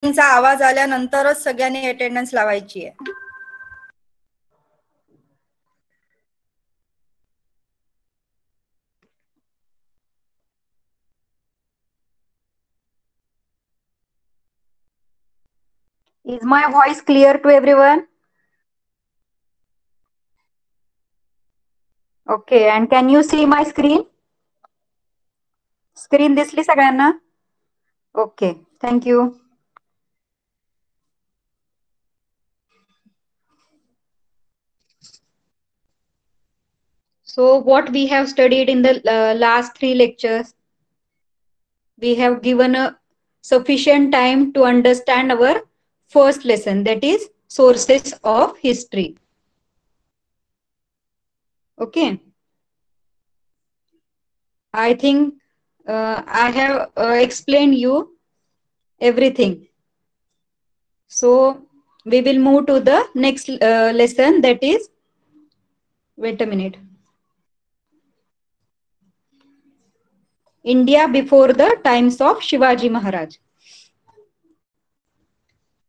चा आवाज आल्यानंतरच सगळ्यांनी अटेंडन्स लावायची आहे. Is my voice clear to everyone? Okay, and can you see my screen? Screen दिसली सगळ्यांना? Okay, thank you. So what we have studied in the last 3 lectures, we have given a sufficient time to understand our first lesson, that is sources of history. Okay. I think I have explained you everything. So we will move to the next lesson, that is, wait a minute. India before the times of Shivaji Maharaj.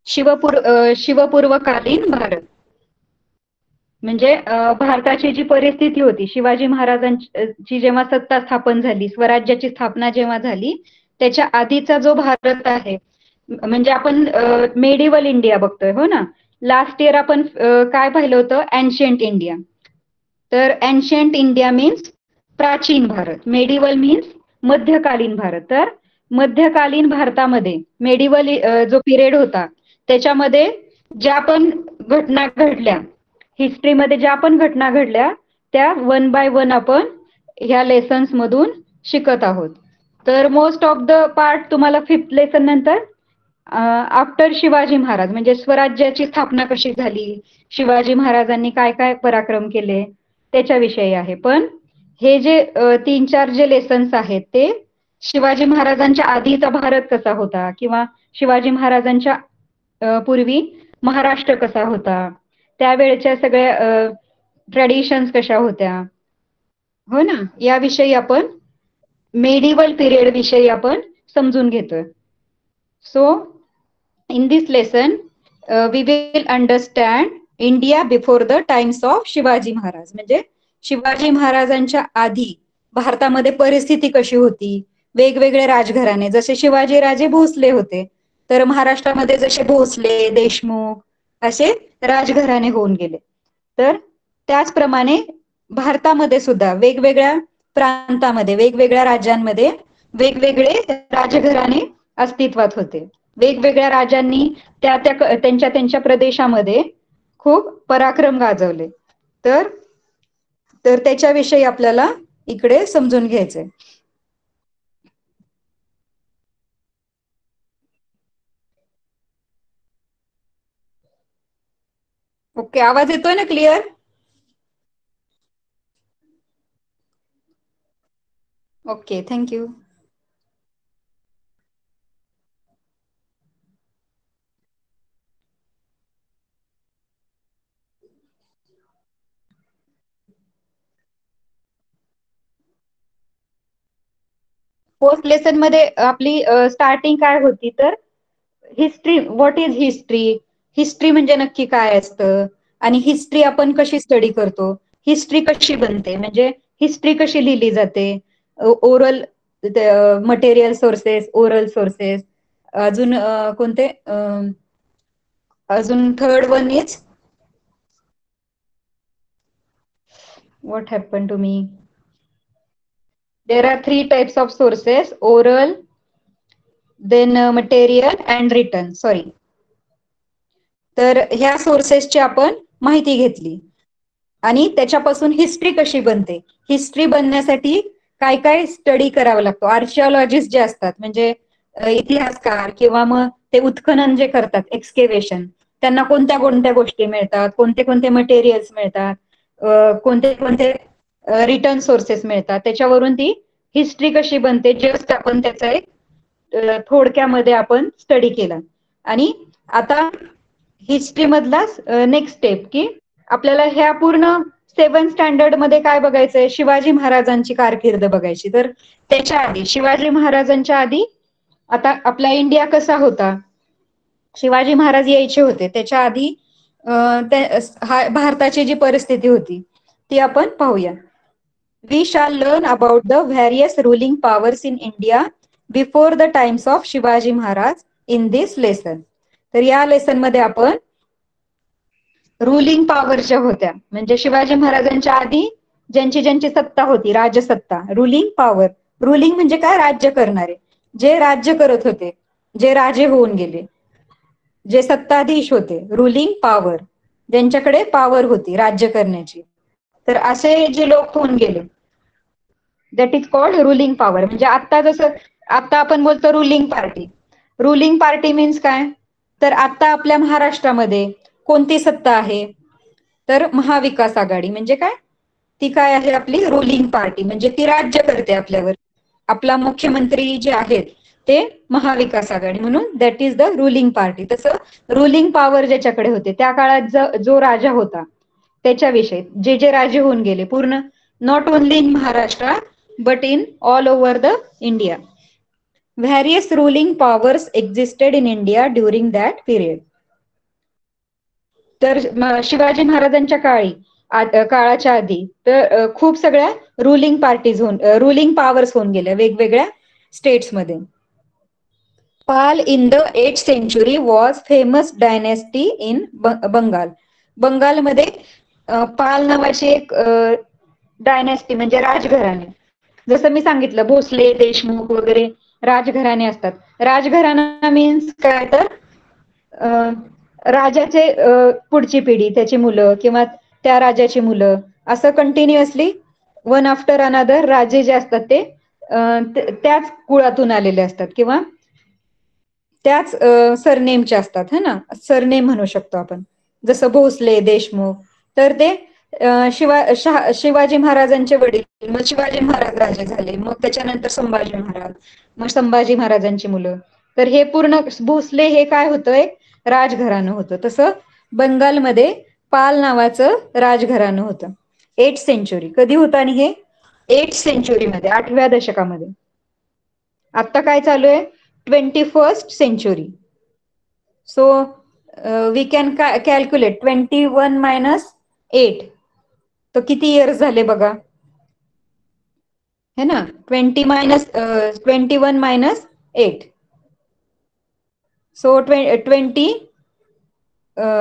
शिवपूर्वकालीन Bharat म्हणजे भारताची जी परिस्थिती होती, शिवाजी महाराजांची जेव्हा सत्ता स्थापन झाली, स्वराज्याची स्थापना जेव्हा झाली, त्याच्या आधीचा जो भारत आहे, म्हणजे आपण मेडिवल इंडिया बघतोय, हो ना. लास्ट इयर आपण काय पाहिलं होतं, एन्शियंट इंडिया. तर एन्शियंट इंडिया मीन्स प्राचीन भारत, मेडिवल मीन्स मध्यकालीन भारत. तर मध्यकालीन भारतामध्ये मेडिवल जो पिरियड होता, त्याच्यामध्ये ज्या पण घटना घडल्या, हिस्ट्रीमध्ये ज्या पण घटना घडल्या, त्या 1 बाय 1 आपण ह्या लेसन्स मधून शिकत आहोत. तर मोस्ट ऑफ द पार्ट तुम्हाला 5th लेसन नंतर आफ्टर शिवाजी महाराज म्हणजे स्वराज्याची स्थापना कशी झाली, शिवाजी महाराजांनी काय काय पराक्रम केले, त्याच्याविषयी आहे. पण हे जे 3-4 जे लेसन्स आहेत ते शिवाजी महाराजांच्या आधीचा भारत कसा होता, किंवा शिवाजी महाराजांच्या पूर्वी महाराष्ट्र कसा होता, त्यावेळेच्या सगळ्या ट्रेडिशन्स कशा होत्या, हो ना, याविषयी आपण मेडिवल पिरियड विषयी आपण समजून घेतोय. So in this lesson we will understand India before the times of Shivaji Maharaj. म्हणजे शिवाजी महाराजांच्या आधी भारतामध्ये परिस्थिती कशी होती, वेगवेगळे राजघराणे, जसे शिवाजी राजे भोसले होते, तर महाराष्ट्रामध्ये जसे भोसले, देशमुख असे राजघराणे होऊन गेले. तर त्याचप्रमाणे भारतामध्ये सुद्धा वेगवेगळ्या प्रांतामध्ये, वेगवेगळ्या राज्यांमध्ये वेगवेगळे राजघराणे अस्तित्वात होते. वेगवेगळ्या राजांनी त्यांच्या प्रदेशामध्ये खूप पराक्रम गाजवले. तर त्याच्याविषयी आपल्याला इकडे समजून घ्यायचंय. ओके, आवाज येतोय ना clear? Okay, thank you. First lesson मध्ये आपली स्टार्टिंग काय होती, तर history, what is history, history म्हणजे नक्की काय असतं, आणि हिस्ट्री आपण कशी स्टडी करतो, हिस्ट्री कशी बनते, म्हणजे हिस्ट्री कशी लिहिली जाते, oral material sources, oral sources, अजून कोणते, अजून third one is what happened to me, there are 3 types of sources, oral, then material and written, sorry. तर ह्या सोर्सेसची आपण माहिती घेतली आणि त्याच्यापासून हिस्ट्री कशी बनते, हिस्ट्री बनण्यासाठी काय काय स्टडी करावा लागतो. आर्किओलॉजिस्ट जे असतात, म्हणजे इतिहासकार, किंवा मग ते उत्खनन जे करतात, एक्सकेव्हेशन, त्यांना कोणत्या कोणत्या गोष्टी मिळतात, कोणते कोणते मटेरियल्स मिळतात, कोणते कोणते रिटर्न सोर्सेस मिळतात, त्याच्यावरून ती हिस्ट्री कशी बनते, जस्ट आपण त्याचा एक थोडक्यामध्ये आपण स्टडी केला. आणि आता हिस्ट्री मधला नेक्स्ट स्टेप, की आपल्याला ह्या पूर्ण 7th स्टँडर्ड मध्ये काय बघायचंय, शिवाजी महाराजांची कारकीर्द बघायची. तर त्याच्या आधी, शिवाजी महाराजांच्या आधी आता आपला इंडिया कसा होता, शिवाजी महाराज यायचे होते त्याच्या आधी भारताची जी परिस्थिती होती ती आपण पाहूया. We shall learn about the various ruling powers in India before the times of Shivaji Maharaj in this lesson. तर या लेसन मध्ये आपण रुलिंग पॉवर ज्या होत्या म्हणजे शिवाजी महाराजांच्या आधी ज्यांची ज्यांची सत्ता होती, राजसत्ता, रुलिंग पॉवर. रुलिंग म्हणजे काय? राज्य करणारे, जे राज्य करत होते, जे राजे होऊन गेले, जे सत्ताधीश होते, रुलिंग पॉवर, ज्यांच्याकडे पॉवर होती राज्य करण्याची, तर असे जे लोक होऊन गेले that is called ruling power. म्हणजे आता आपण बोलतो ruling party. Ruling party means काय? तर आता आपल्या महाराष्ट्रामध्ये कोणती सत्ता आहे? तर महाविकास आघाडी. म्हणजे काय? ती काय आहे? आपली रुलिंग पार्टी. म्हणजे ती राज्य करते आपल्यावर. आपला मुख्यमंत्री जे आहेत ते महाविकास आघाडी, म्हणून that is the ruling party. तसं रुलिंग पॉवर ज्याच्याकडे होते त्या काळात जो राजा होता त्याच्याविषयी जे जे राजे होऊन गेले पूर्ण, not only in Maharashtra but in all over the India. Various ruling powers existed in India during that period. तर शिवाजी महाराजांच्या काळाच्या आधी तर खूप सगळ्या रुलिंग पॉवर्स होऊन गेल्या वेगवेगळ्या स्टेट्समध्ये. Pala in the 8th century was famous dynasty in Bengal. बंगालमध्ये पाल नावाची एक डायनेस्टी म्हणजे राजघराणे, जसं मी सांगितलं भोसले, देशमुख वगैरे राजघराणे असतात. राजघराणा मीन्स काय? तर राजाचे पुढची पिढी, त्याची मुलं किंवा त्या राजाची मुलं, असं कंटिन्युअसली वन आफ्टर अनदर राजे जे असतात ते त्याच कुळातून आलेले असतात किंवा त्याच सरनेमचे असतात, है ना, सरनेम म्हणू शकतो आपण. जसं भोसले, देशमुख, तर ते शिवाजी महाराजांचे वडील, मग शिवाजी महाराज राजे झाले, मग त्याच्यानंतर संभाजी महाराज, मग संभाजी महाराजांची मुलं. तर हे पूर्ण भोसले हे काय होतं? एक राजघराणं होतं. तसं बंगालमध्ये पाल नावाचं राजघराणं होतं. 8th century कधी होतं? आणि हे 8th century मध्ये, 8व्या दशकामध्ये. आता काय चालू आहे? 21st century. So we can calculate 21 - 8. तो किती इयर्स झाले बघा, है ना? 21 - 8. सो 20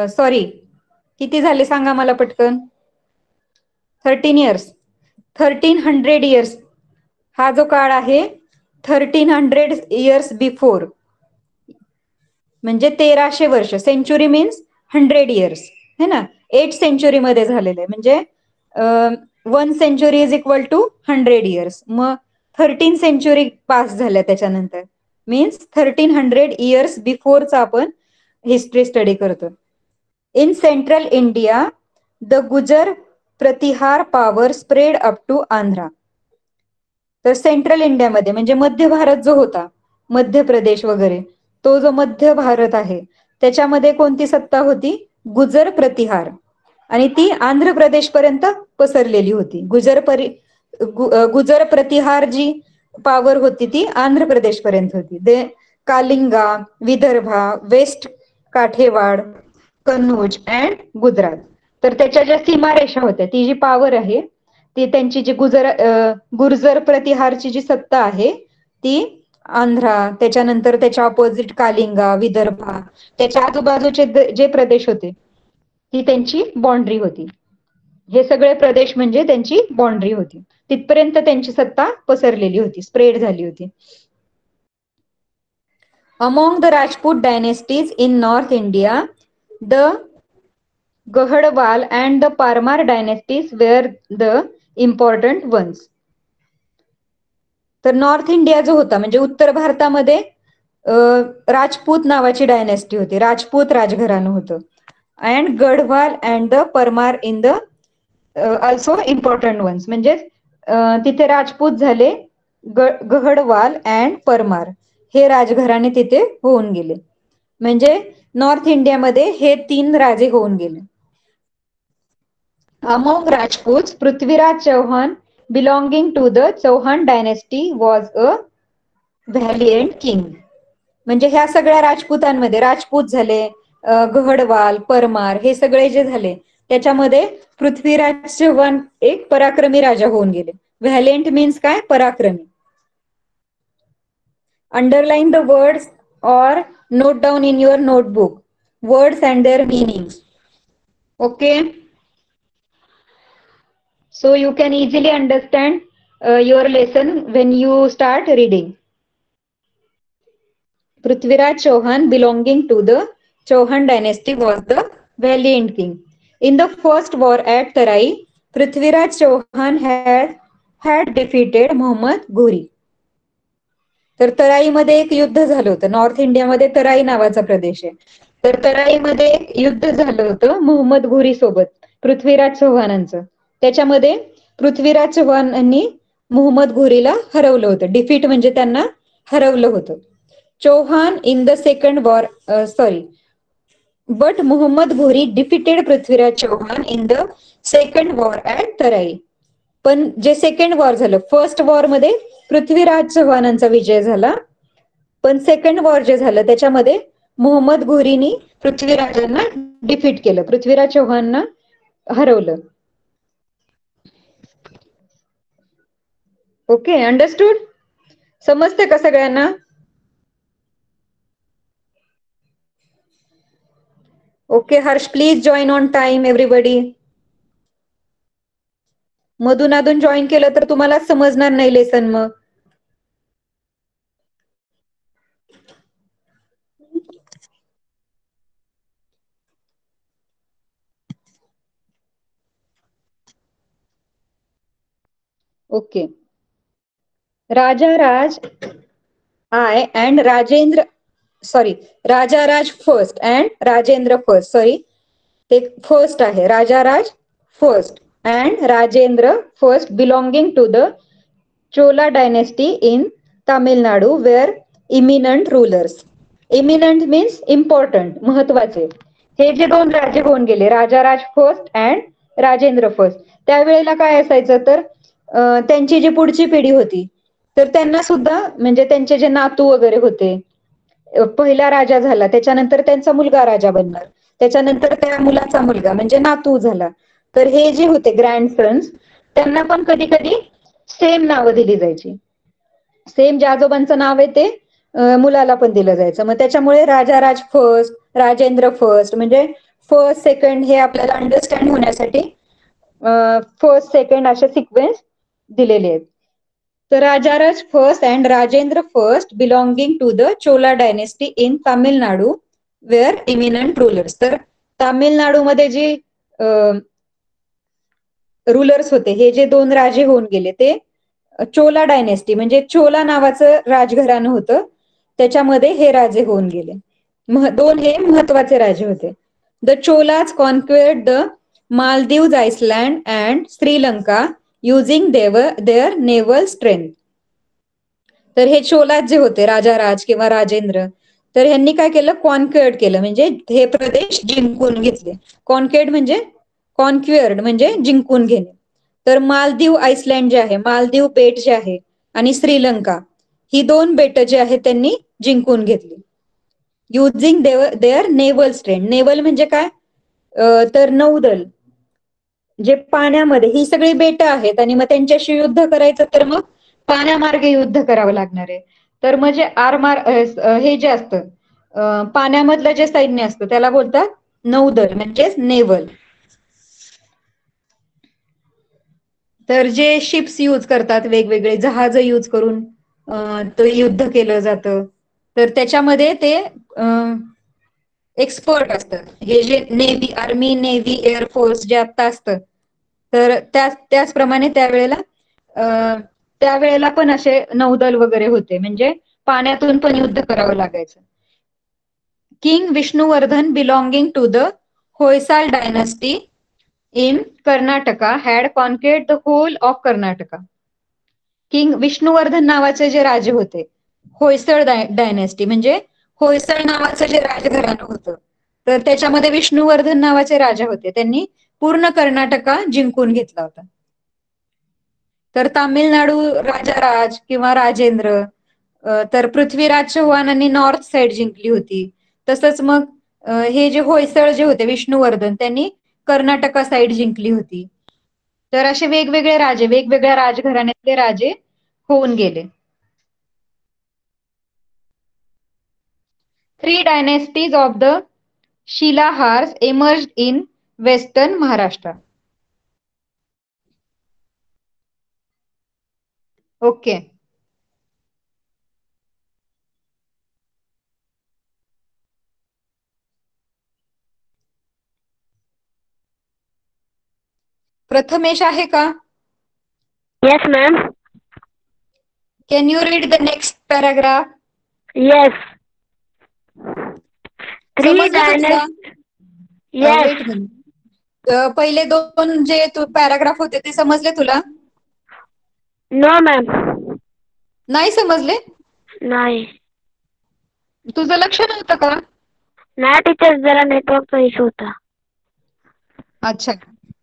सॉरी किती झाले सांगा मला पटकन. 13 इयर्स. 1300 इयर्स हा जो काळ आहे, 1300 इयर्स बिफोर, म्हणजे 1300 वर्ष. सेंचुरी मीन्स 100 इयर्स, है ना? 8th century मध्ये झालेलं आहे. म्हणजे 1 century is equal to 100 years. मग 13 century पास झाल्या त्याच्यानंतर, मीन्स 1300 इयर्स बिफोरचा आपण हिस्ट्री स्टडी करतो. In central India the Gurjara Pratihara power spread up to Andhra. तर सेंट्रल इंडियामध्ये म्हणजे मध्य भारत जो होता, मध्य प्रदेश वगैरे, तो जो मध्य भारत आहे त्याच्यामध्ये कोणती सत्ता होती? गुजर प्रतिहार. आणि ती आंध्र प्रदेश पर्यंत पसरलेली होती. गुजर प्रतिहार जी पॉवर होती ती आंध्र प्रदेश पर्यंत होती. Kalinga, Vidarbha, west Kathiawar, Kannauj and Gujarat. तर त्याच्या ज्या सीमारेषा होत्या, ती जी पॉवर आहे ती त्यांची जी गुर्जर प्रतिहारची जी सत्ता आहे ती आंध्रा, त्याच्यानंतर त्याच्या ऑपोजिट कालिंगा, विदर्भा, त्याच्या आजूबाजूचे जे प्रदेश होते ती त्यांची बाउंड्री होती. हे सगळे प्रदेश म्हणजे त्यांची बाउंड्री होती. तिथपर्यंत त्यांची सत्ता पसरलेली होती, स्प्रेड झाली होती. Among the Rajput dynasties in north India the Gahadavala and the Paramara dynasties were the important ones. तर नॉर्थ इंडिया जो होता म्हणजे उत्तर भारतामध्ये राजपूत नावाची डायनेस्टी होती, राजपूत राजघराणं होतं. And Garhwal and the Parmar in the also important ones. म्हणजे तिथे राजपूत झाले, गहडवाल अँड परमार हे राजघराणे तिथे होऊन गेले. म्हणजे नॉर्थ इंडियामध्ये हे 3 राजे होऊन गेले. Among Rajput Prithviraj Chauhan belonging to the Chauhan dynasty was a valiant king. म्हणजे ह्या सगळ्या राजपूतांमध्ये राजपूत झाले, गहडवाल, परमार हे सगळे जे झाले त्याच्यामध्ये पृथ्वीराज चव्हाण एक पराक्रमी राजा होऊन गेले. व्हॅलेंट मीन्स काय? पराक्रमी. Underline the words or note down in your notebook words and their meanings. Okay, so you can easily understand your lesson when you start reading. Prithviraj Chauhan belonging to the Chauhan dynasty was the valiant king. In the first war at Tarai, Prithviraj Chauhan had defeated Muhammad Ghori. तर तराईमध्ये एक युद्ध झालं होतं. North इंडियामध्ये तराई नावाचा प्रदेश आहे. तर तराईमध्ये एक युद्ध झालं होतं मोहम्मद घोरी सोबत, पृथ्वीराज चव्हाणांचं. त्याच्यामध्ये पृथ्वीराज चव्हाणांनी मोहम्मद घोरीला हरवलं होतं. डिफीट म्हणजे त्यांना हरवलं होतं. Chauhan in the second war but Mohammad Ghori defeated Prithviraj Chauhan in the second war at Tarain. पण जे सेकंड वॉर झालं, फर्स्ट वॉर मध्ये पृथ्वीराज चव्हाणांचा विजय झाला, पण सेकंड वॉर जे झालं त्याच्यामध्ये मोहम्मद घोरीनी पृथ्वीराजांना डिफीट केलं, पृथ्वीराज चव्हाणांना हरवलं. Okay, understood? समजते का सगळ्यांना? Okay Harsh, please join on time everybody. मधून अधून जॉईन केलं तर तुम्हाला समजणार नाही लेसन मग. Okay. Raja Raj and Rajendra, sorry, Raja Raj first and Rajendra first, sorry, ते फर्स्ट आहे. Rajaraja first and Rajendra first belonging to the Chola dynasty in Tamil Nadu were eminent rulers. Eminent means important, महत्वाचे. हे जे दोन राजे होऊन गेले, Rajaraja first and Rajendra first, त्यावेळेला काय असायचं तर त्यांची जी पुढची पिढी होती तर त्यांना सुद्धा म्हणजे त्यांचे जे नातू वगैरे होते, पहिला राजा झाला त्याच्यानंतर त्यांचा मुलगा राजा बनणार, त्याच्यानंतर त्या मुलाचा मुलगा म्हणजे नातू झाला. तर हे जे होते ग्रँडसन्स त्यांना पण कधी कधी सेम नावं दिली जायची. सेम जे आजोबांचं नाव आहे ते मुलाला पण दिलं जायचं. मग त्याच्यामुळे राजा राज फर्स्ट, राजेंद्र फर्स्ट, म्हणजे फर्स्ट सेकंड हे आपल्याला अंडरस्टँड होण्यासाठी फर्स्ट सेकंड असे सिक्वेन्स दिलेले आहेत. तर Rajaraja first and Rajendra first belonging to the Chola dynasty in Tamil Nadu were eminent rulers. तर तामिळनाडूमध्ये जे रूलर्स होते, हे जे दोन राजे होऊन गेले ते चोला डायनेस्टी म्हणजे चोला नावाचं राजघराणं होतं, त्याच्यामध्ये हे राजे होऊन गेले. दोन हे महत्वाचे राजे होते. The Cholas conquered the Maldives island and Sri Lanka using their naval strength. तर हे चोलाज जे होते, राजा राज किंवा राजेंद्र, तर ह्यांनी काय केलं, कॉन्क्वेअर्ड केलं म्हणजे हे प्रदेश जिंकून घेतले. कॉन्क्वेअर्ड म्हणजे जिंकून घेणे. तर मालदीव आइसलँड जे आहे, मालदीव बेट जे आहे आणि श्रीलंका, ही दोन बेट जे आहेत त्यांनी जिंकून घेतली. Using their naval strength. Naval म्हणजे काय तर नौदल, जे पाण्यामध्ये ही सगळी बेट आहेत आणि मग त्यांच्याशी युद्ध करायचं तर मग पाण्यामार्गे युद्ध करावं लागणार आहे. तर म्हणजे हे जे असतं पाण्यामधलं जे सैन्य असतं त्याला बोलतात नौदल म्हणजेच नेव्हल. तर जे शिप्स यूज करतात, वेगवेगळे जहाज यूज करून तो युद्ध केलं जातं, तर त्याच्यामध्ये ते एक्सपर्ट असतात. हे जे नेव्ही, आर्मी, नेव्ही, एअरफोर्स जे आता असतं, तर त्याचप्रमाणे त्यावेळेला पण असे नौदल वगैरे होते, म्हणजे पाण्यातून पण युद्ध करावं लागायचं. King Vishnuvardhan belonging to the Hoysala dynasty in Karnataka had conquered the whole of Karnataka. King Vishnuvardhan नावाचे जे राजे होते, होयसळ डायनेस्टी म्हणजे होयसळ नावाचं जे राजघराणं होतं, तर त्याच्यामध्ये विष्णुवर्धन नावाचे राजा होते, त्यांनी पूर्ण कर्नाटका जिंकून घेतला होता. तर तामिळनाडू राजा राज किंवा राजेंद्र तर पृथ्वीराज चव्हाणांनी नॉर्थ साइड जिंकली होती. तसंच मग हे जे होयसळ जे होते विष्णुवर्धन त्यांनी कर्नाटका साइड जिंकली होती. तर असे वेगवेगळे राजे वेगवेगळ्या राजघराण्यातले राजे होऊन गेले. 3 dynasties of the Shilahars emerged in western Maharashtra. Okay. Prathamesh आहे का? Yes, ma'am. Can you read the next paragraph? Yes. Three समजलं का तुला? dynasties. Yes. Wait a minute. पहिले दोन जे पॅराग्राफ होते ते समजले तुला? No, ma'am. नाही समजले? नाही. तुझं लक्ष नव्हतं का? नाही टीचर, जरा नेटवर्कचा इश्यू होता. अच्छा.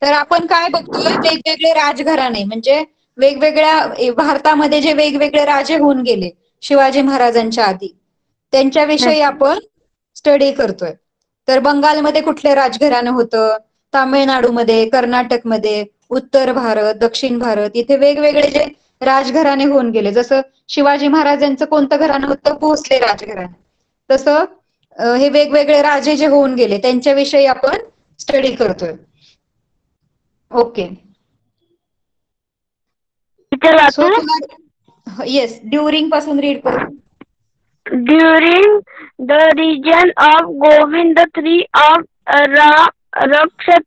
तर आपण काय बघतोय, वेगवेगळे राजघराणे म्हणजे वेगवेगळ्या भारतामध्ये जे वेगवेगळे राजे होऊन गेले शिवाजी महाराजांच्या आधी, त्यांच्याविषयी आपण स्टडी करतोय. तर बंगालमध्ये कुठले राजघराणं होतं, तामिळनाडूमध्ये, कर्नाटकमध्ये, उत्तर भारत, दक्षिण भारत, इथे वेगवेगळे जे राजघराणे होऊन गेले. जसं शिवाजी महाराजांचं कोणतं घराणं होतं, भोसले राजघराणं. तसं हे वेगवेगळे राजे जे होऊन गेले त्यांच्याविषयी आपण स्टडी करतोय. ओके. टीचर वाचू? येस, ड्युरिंग पासून रीड कर. During the region of Govind III of Rakshatrakuta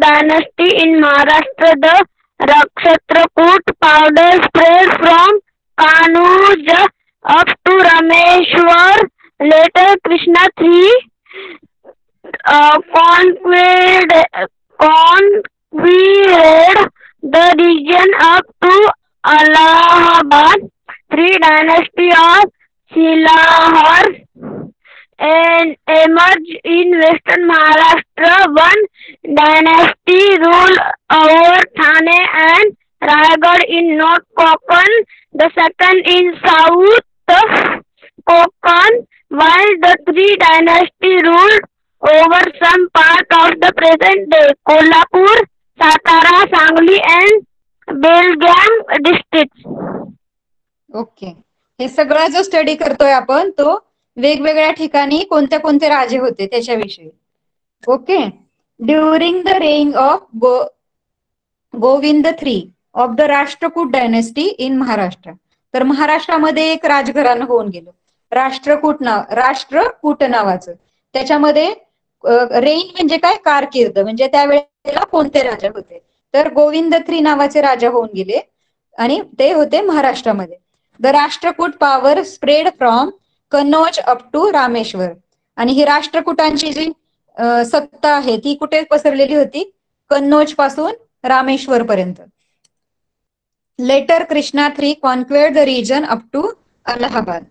dynasty in Maharashtra, the Rakshatrakuta powder spread from Kanuj up to Rameshwar. Later, Krishna III conquered the region up to Allahabad. 3 dynasties of Shilahars emerged in western Maharashtra. One dynasty ruled over Thane and Raigad in North Konkan, the second in South Konkan, while the 3 dynasties ruled over some part of the present day Kolhapur, Satara, Sangli and Belgaum districts. Okay. हे सगळं जो study करतोय आपण तो वेगवेगळ्या ठिकाणी कोणते कोणते राजे होते त्याच्याविषयी. Okay. During the rain of Govind III of the Rashtrakuta dynasty in Maharashtra. तर महाराष्ट्रामध्ये एक राजघराणं होऊन गेलं राष्ट्रकूट नावाचं. त्याच्यामध्ये रेन म्हणजे काय, कारकीर्द, म्हणजे त्यावेळेला कोणते राजा होते. तर गोविंद III नावाचे राजा होऊन गेले आणि ते होते महाराष्ट्रामध्ये. The Rashtrakuta power spread from Kannauj up to Rameshwar. आणि ही राष्ट्रकूटांची जी सत्ता आहे ती कुठे पसरलेली होती, कन्नौज पासून रामेश्वर पर्यंत. Later Krishna III conquered the region up to Allahabad.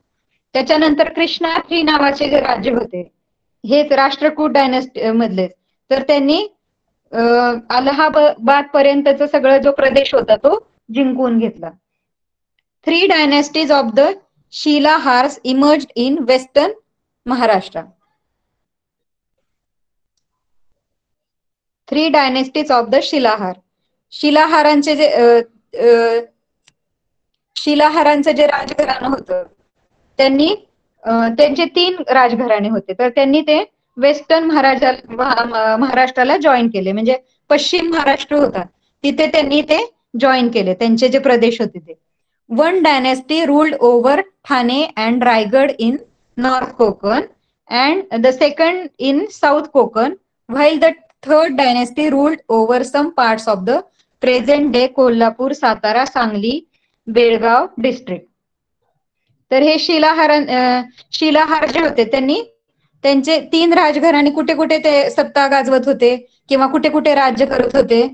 त्याच्यानंतर कृष्णा III नावाचे जे राज्य होते हेच राष्ट्रकूट डायनेस्टी मधले, तर त्यांनी अलाहाबाद पर्यंतचा सगळा जो प्रदेश होता तो जिंकून घेतला. 3 dynasties of the Shilahars emerged in western Maharashtra. 3 dynasties of the Shilahar. शिलाहारांचे जे शिलाहारांचं जे राजघराणं होतं त्यांनी त्यांचे 3 राजघराणे होते. तर त्यांनी ते वेस्टर्न महाराष्ट्राला जॉईन केले. म्हणजे पश्चिम महाराष्ट्र होता तिथे त्यांनी ते जॉईन केले, त्यांचे जे प्रदेश होते ते. One dynasty ruled over Thane and Raigad in North Konkan and the second in South Konkan, while the third dynasty ruled over some parts of the present day Kolhapur, Satara, Sangli, Belgaum district. तर हे शिलाहार जे होते त्यांनी त्यांचे 3 राजघराणे कुठे कुठे ते सत्ता गाजवत होते किंवा कुठे कुठे राज्य करत होते.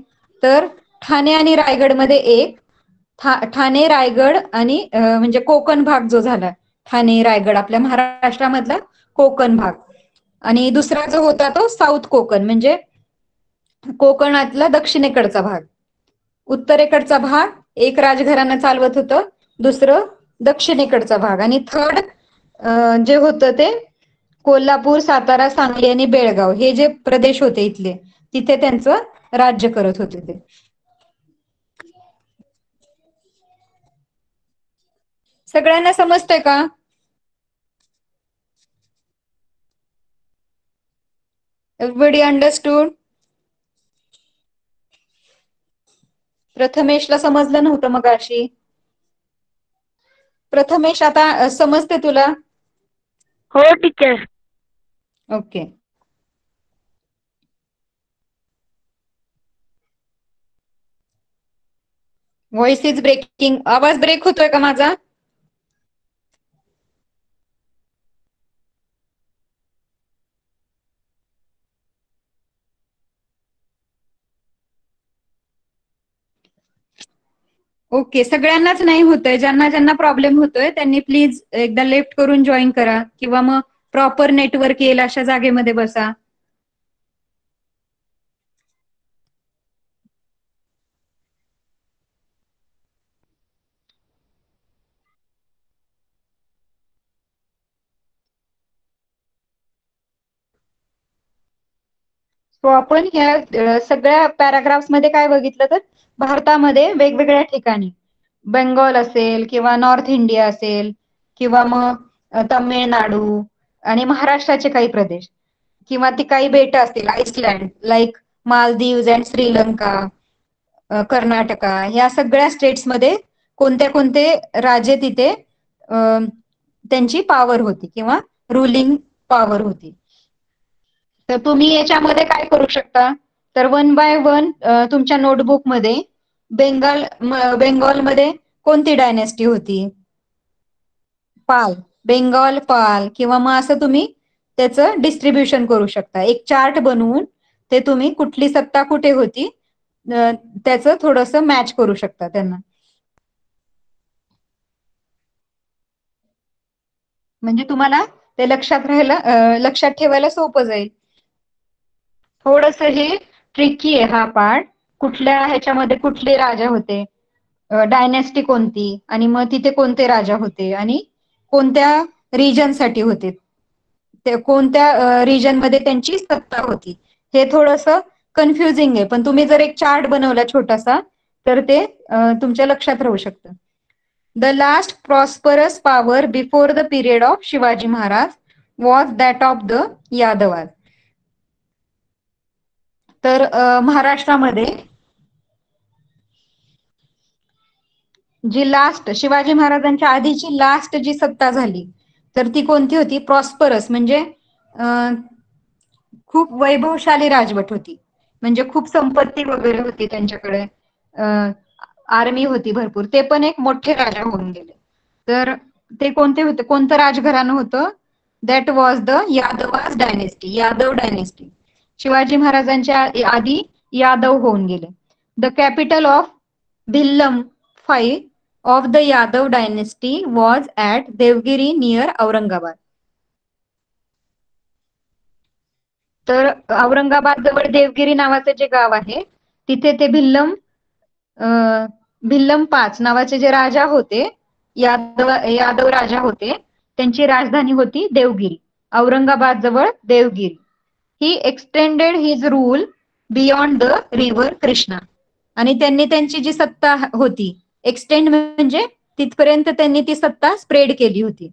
तर ठाणे आणि रायगड मध्ये एक, ठाणे, रायगड आणि म्हणजे कोकण भाग जो झाला, ठाणे रायगड आपल्या महाराष्ट्रामधला कोकण भाग, आणि दुसरा जो होता तो साऊथ कोकण म्हणजे कोकणातला दक्षिणेकडचा भाग. उत्तरेकडचा भाग एक राजघराणं चालवत होतं, दुसरं दक्षिणेकडचा भाग आणि थर्ड जे होतं ते कोल्हापूर, सातारा, सांगली आणि बेळगाव हे जे प्रदेश होते इथले, तिथे त्यांचं राज्य करत होते ते. सगळ्यांना समजतंय का? Everybody understood? प्रथमेशला समजलं नव्हतं मगाशी. प्रथमेश आता समजते तुला? हो teacher. Okay. Voice is breaking. आवाज ब्रेक होतोय का माझा? ओके, सगळ्यांनाच नाही होतंय. ज्यांना ज्यांना प्रॉब्लेम होतोय त्यांनी प्लीज एकदा लेफ्ट करून जॉईन करा किंवा मग प्रॉपर नेटवर्क येईल अशा जागेमध्ये बसा. सो आपण ह्या सगळ्या पॅराग्राफ्स मध्ये काय बघितलं तर भारतामध्ये वेगवेगळ्या ठिकाणी बेंगॉल असेल किंवा नॉर्थ इंडिया असेल किंवा मग तमिळनाडू आणि महाराष्ट्राचे काही प्रदेश किंवा ती काही बेटं असतील Iceland like Maldives and Sri Lanka, Karnataka, ह्या सगळ्या स्टेट्समध्ये कोणते कोणते राजे तिथे त्यांची पॉवर होती किंवा रुलिंग पॉवर होती. तर तुम्ही याच्यामध्ये काय करू शकता तर वन बाय वन तुमच्या नोटबुक मध्ये बेंगॉलमध्ये कोणती डायनेस्टी होती? पाल, बेंगॉल पाल किंवा मग असं तुम्ही त्याचं डिस्ट्रीब्युशन करू शकता. एक चार्ट बनवून ते तुम्ही कुठली सत्ता कुठे होती त्याचं थोडंसं मॅच करू शकता त्यांना. म्हणजे तुम्हाला ते लक्षात ठेवायला सोपं जाईल. थोडस हे ट्रिकी आहे हा पार्ट. कुठल्या ह्याच्यामध्ये कुठले राजा होते, डायनेस्टी कोणती आणि मग तिथे कोणते राजा होते आणि कोणत्या रिजन साठी होते, ते कोणत्या रिजन मध्ये त्यांची सत्ता होती, हे थोडंसं कन्फ्युजिंग आहे. पण तुम्ही जर एक चार्ट बनवला छोटासा तर ते तुमच्या लक्षात राहू शकतं. The last prosperous power before the period of Shivaji Maharaj was that of the Yadavas. तर महाराष्ट्रामध्ये जी लास्ट शिवाजी महाराजांच्या आधीची लास्ट जी सत्ता झाली तर ती कोणती होती? प्रॉस्परस म्हणजे खूप वैभवशाली राजवट होती, म्हणजे खूप संपत्ती वगैरे होती त्यांच्याकडे, आर्मी होती भरपूर. ते पण एक मोठे राजा होऊन गेले. तर ते कोणते होते, कोणतं राजघराणं होतं? That was the Yadavas dynasty, Yadav dynasty. Shivaji महाराजांच्या आधी यादव होऊन गेले. The capital of Bhillam 5 of the Yadav dynasty was at Devgiri near Aurangabad. तर औरंगाबाद जवळ देवगिरी नावाचं जे गाव आहे तिथे ते भिल्लम 5 नावाचे जे राजा होते, यादव राजा होते, त्यांची राजधानी होती देवगिरी. औरंगाबाद जवळ Devagiri. He extended his rule beyond the river Krishna. आणि त्यांनी त्यांची जी सत्ता होती, एक्सटेंड म्हणजे तिथपर्यंत त्यांनी ती सत्ता स्प्रेड केली होती,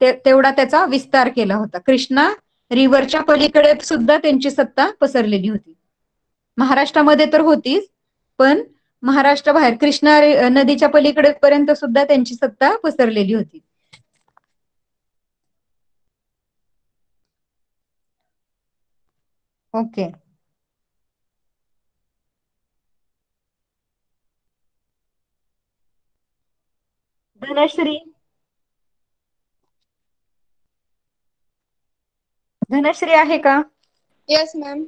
तेवढा त्याचा विस्तार केला होता. कृष्णा रिव्हरच्या पलीकडे सुद्धा त्यांची सत्ता पसरलेली होती. महाराष्ट्रामध्ये तर होतीच, पण महाराष्ट्राबाहेर कृष्णा नदीच्या पलीकडे पर्यंत सुद्धा त्यांची सत्ता पसरलेली होती. ओके. धनश्री आहे का? Yes, ma'am.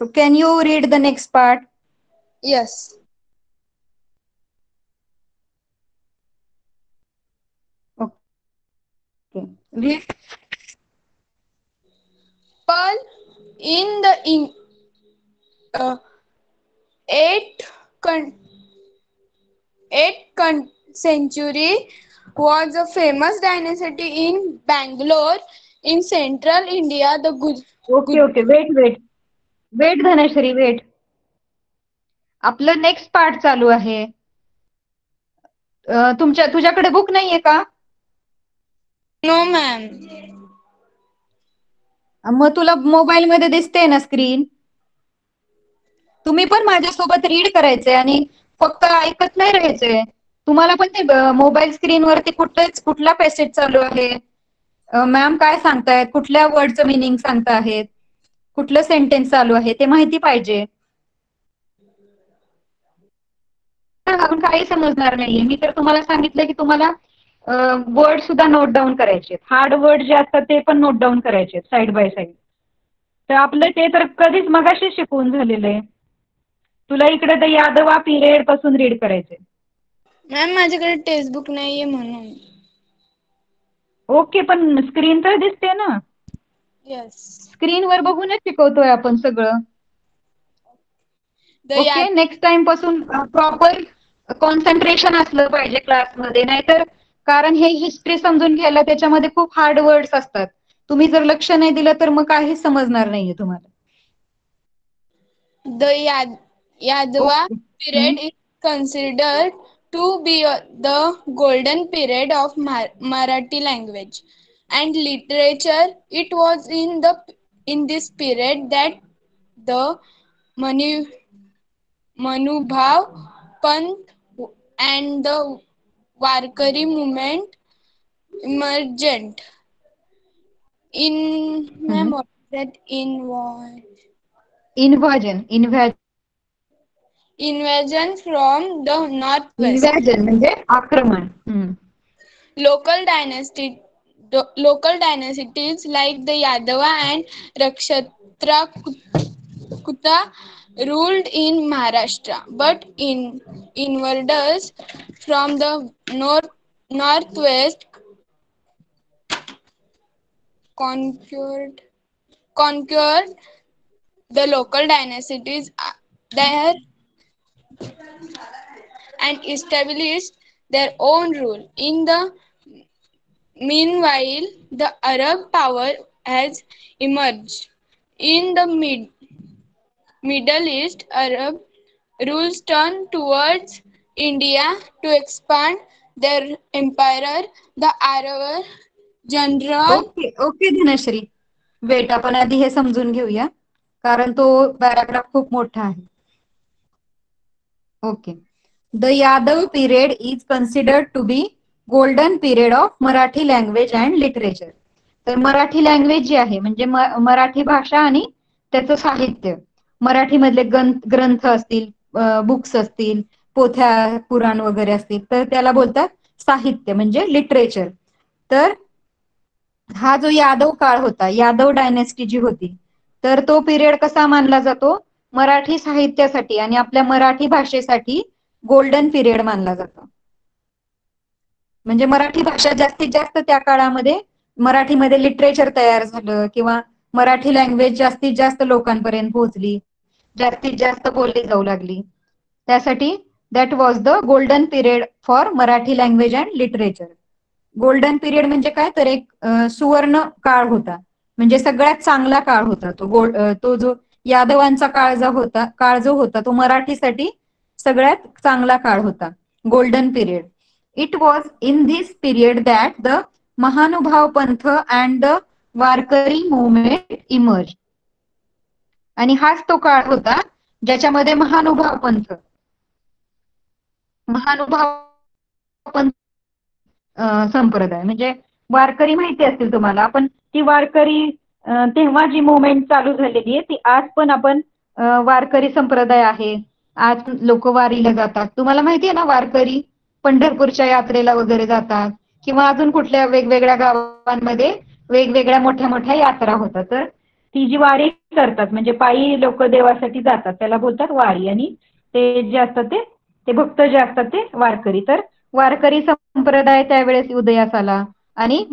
So can you read the next part? Yes. Okay. Read. Pearl in the eight century was a famous dynasty in Bangalore in central India. Okay wait Dhanashree wait. आपलं नेक्स्ट पार्ट चालू आहे. तुझ्याकडे book नाहीये का? No, ma'am. मग तुला mobile मध्ये दिसते ना स्क्रीन. तुम्ही पण माझ्यासोबत रीड करायचंय आणि फक्त ऐकत नाही राहायचंय. तुम्हाला पण ते मोबाईल स्क्रीनवरती कुठला पॅसेज चालू आहे, मॅम काय सांगतायत, कुठल्या वर्डचं मिनिंग सांगता आहेत, कुठलं सेंटेन्स चालू आहे ते माहिती पाहिजे. आपण काही समजणार नाहीये. मी तर तुम्हाला सांगितलं की तुम्हाला वर्ड सुद्धा नोट डाऊन करायचे. हार्ड वर्ड जे असतात ते पण नोट डाऊन करायचे साईड बाय साईड. तर आपलं ते तर कधीच मगाशी शिकवून झालेलं आहे. तुला इकडे तर यादवा पिरियड पासून रीड करायचे. मॅम माझ्याकडे टेक्स्टबुक नाहीये म्हणून. ओके, पण स्क्रीन तर दिसते ना. Yes. स्क्रीनवर बघूनच शिकवतोय आपण सगळं. The ओके, नेक्स्ट टाइम पासून प्रॉपर कॉन्सन्ट्रेशन असलं पाहिजे क्लासमध्ये. नाहीतर कारण हे हिस्ट्री समजून घ्यायला त्याच्यामध्ये खूप हार्ड वर्ड्स असतात. तुम्ही जर लक्ष नाही दिलं तर मग काहीच समजणार नाहीये तुम्हाला. Yadava okay. period is considered to be the golden period of Marathi language and literature. It was in this period that the Manubhav Pant and the Warkari movement emergent. What is that? Invasion from the northwest. इन्व्हॅजन म्हणजे आक्रमण. Local dynasties like the Yadava and Rakshatrakuta ruled in Maharashtra, but invaders from the northwest conquered the local dynasties there and established their own rule. In the meanwhile, the Arab power has emerged. In the Middle East, Arab rules turned towards India to expand their empire. The Arab general okay Dhanashree, wait आपण आधी हे समजून घेऊया कारण तो paragraph खूप मोठा आहे. Okay. The Yadav period is considered to be golden period of Marathi language and literature. तर मराठी लँग्वेज जी आहे म्हणजे मराठी भाषा आणि त्याचं साहित्य, मराठीमधले ग्रंथ असतील, बुक्स असतील, पोथ्या पुराण वगैरे असतील, तर त्याला बोलतात साहित्य म्हणजे लिटरेचर. तर हा जो यादव काळ होता, यादव डायनेस्टी जी होती, तर तो पिरियड कसा मानला जातो, मराठी साहित्यासाठी आणि आपल्या मराठी भाषेसाठी गोल्डन पिरियड मानला जातो. म्हणजे मराठी भाषा जास्तीत जास्त त्या काळामध्ये मराठीमध्ये लिटरेचर तयार झालं किंवा मराठी लँग्वेज जास्तीत जास्त लोकांपर्यंत पोहोचली, जास्तीत जास्त बोलली जाऊ लागली. त्यासाठी that was the golden period for Marathi language and literature. Golden period म्हणजे काय, तर एक सुवर्ण काळ होता, म्हणजे सगळ्यात चांगला काळ होता तो जो यादवांचा काळ जो होता तो मराठीसाठी सगळ्यात चांगला काळ होता, golden period. It was in this period that the Mahanubhav Panth and the Varkari movement emerge. आणि हाच तो काळ होता ज्याच्यामध्ये महानुभाव पंथ संप्रदाय म्हणजे वारकरी माहिती असतील तुम्हाला. आपण ती वारकरी तेव्हा जी मुवमेंट चालू झालेली आहे ती आज पण आपण वारकरी संप्रदाय आहे. आज लोक वारीला जातात. तुम्हाला माहिती आहे ना, वारकरी पंढरपूरच्या यात्रेला वगैरे जातात किंवा अजून कुठल्या वेगवेगळ्या गावांमध्ये वेगवेगळ्या मोठ्या मोठ्या यात्रा होतात. तर ती जी वारी करतात म्हणजे पायी लोक देवासाठी जातात त्याला बोलतात वारी. आणि ते जे असतात ते भक्त जे असतात ते वारकरी. तर वारकरी संप्रदाय त्यावेळेस उदयास आला आणि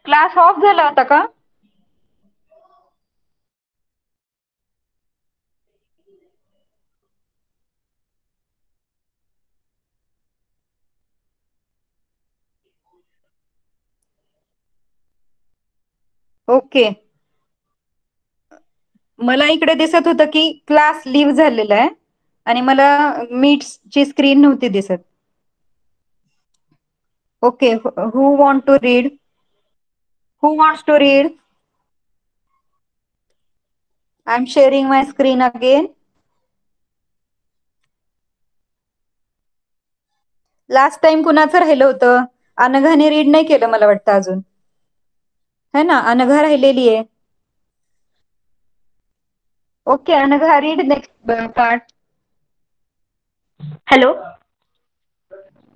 क्लास ऑफ झाला होता का? ओके. मला इकडे दिसत होतं की क्लास लिव्ह झालेला आहे आणि मला मीटची स्क्रीन नव्हती दिसत. Okay, who want to read? Who wants to read? I am sharing my screen again. Last time कुणाचं राहिलं होतं? अनघाने रीड नाही केलं मला वाटतं अजून, है ना? अनघा राहिलेली आहे. Okay Anagha, read next part. Hello.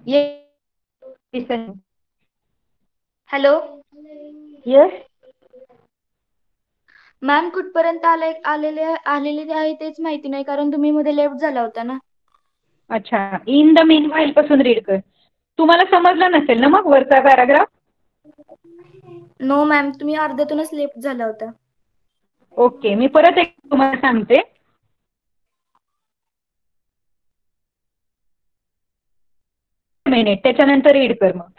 ये हॅलो Yes. मॅम, कुठपर्यंत आलेले आहे तेच माहिती नाही, कारण तुम्ही मध्ये लेफ्ट झाला होता ना. अच्छा, इन द मीन व्हाईल पासून रीड कर. तुम्हाला समजलं नसेल ना मग वरचा पॅराग्राफ? नो मॅम, तुम्ही अर्ध्यातूनच लेफ्ट झाला होता. ओके, मी परत एक तुम्हाला सांगते. मिनिट, त्याच्यानंतर रीड कर मग.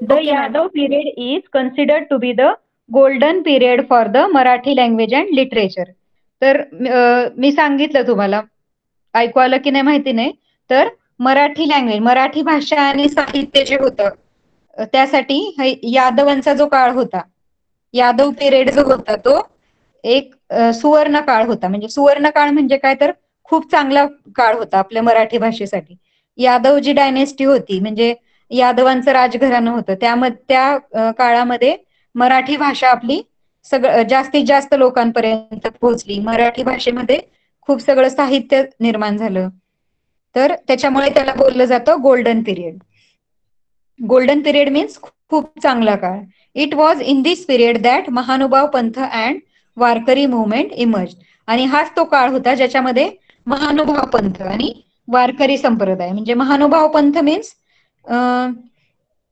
The Okay, ma'am. Yadav period is considered to be the golden period for the Marathi language and literature. तर मी सांगितलं तुम्हाला, ऐकू आलं की नाही माहिती नाही. तर मराठी लँग्वेज, मराठी भाषा आणि साहित्य जे होतं त्यासाठी यादवांचा जो काळ होता, यादव पिरियड जो होता तो एक सुवर्ण काळ होता. म्हणजे सुवर्ण काळ म्हणजे काय, तर खूप चांगला काळ होता आपल्या मराठी भाषेसाठी. यादव जी डायनेस्टी होती, म्हणजे यादवांचं राजघराणं होतं, त्या काळामध्ये मराठी भाषा आपली जास्तीत जास्त लोकांपर्यंत पोहोचली. मराठी भाषेमध्ये खूप सगळं साहित्य निर्माण झालं. तर त्याच्यामुळे त्याला बोललं जातं golden period. Golden period means खूप चांगला काळ. It was in this period that Mahanubhav Panth and Warkari movement emerge. आणि हाच तो काळ होता ज्याच्यामध्ये महानुभाव पंथ आणि वारकरी संप्रदाय, म्हणजे महानुभाव पंथ मीन्स